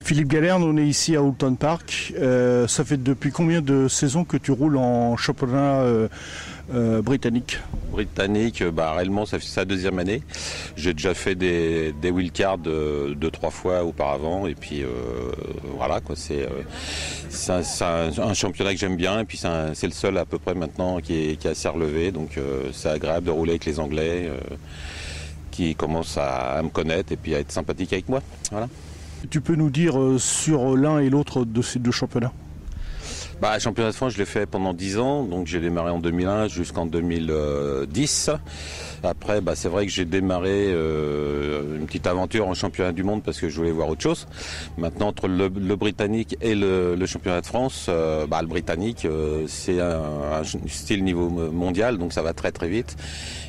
Philippe Galerne, on est ici à Oulton Park. Ça fait depuis combien de saisons que tu roules en championnat britannique? Réellement, ça fait sa deuxième année. J'ai déjà fait des wildcards 2-3 fois auparavant. Et puis voilà, quoi. C'est un championnat que j'aime bien. Et puis c'est le seul à peu près maintenant qui est assez relevé. Donc c'est agréable de rouler avec les Anglais qui commencent à me connaître et puis à être sympathiques avec moi. Voilà. Tu peux nous dire sur l'un et l'autre de ces deux championnats? Championnat de France, je l'ai fait pendant 10 ans, donc j'ai démarré en 2001 jusqu'en 2010. Après, c'est vrai que j'ai démarré une petite aventure en championnat du monde parce que je voulais voir autre chose. Maintenant, entre le britannique et le championnat de France, le britannique, c'est un style niveau mondial, donc ça va très très vite.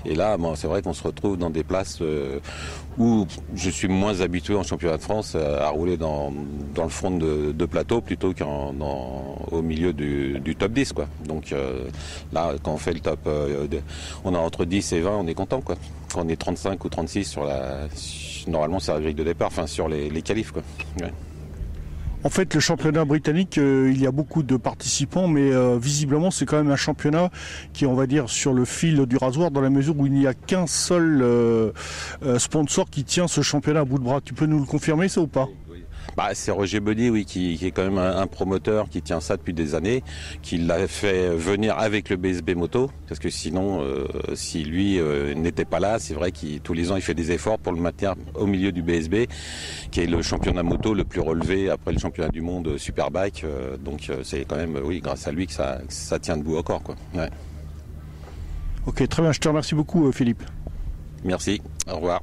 Et là, c'est vrai qu'on se retrouve dans des places où je suis moins habitué en championnat de France à rouler dans le fond de plateau plutôt qu'au milieu du top 10, quoi. Donc là, quand on fait le top, on a entre 10 et 20, on est content, quoi. Quand on est 35 ou 36 normalement c'est la grille de départ, sur les qualifs, quoi. Ouais. En fait, le championnat britannique, il y a beaucoup de participants, mais visiblement, c'est quand même un championnat qui est, on va dire, sur le fil du rasoir, dans la mesure où il n'y a qu'un seul sponsor qui tient ce championnat à bout de bras. Tu peux nous le confirmer, ça, ou pas? C'est Roger Body, oui, qui est quand même un promoteur qui tient ça depuis des années, qui l'a fait venir avec le BSB Moto, parce que sinon, si lui n'était pas là, c'est vrai que tous les ans il fait des efforts pour le maintenir au milieu du BSB, qui est le championnat moto le plus relevé après le championnat du monde Superbike. Donc c'est quand même, oui, grâce à lui que ça tient debout encore, quoi. Ouais. Ok, très bien, je te remercie beaucoup, Philippe. Merci, au revoir.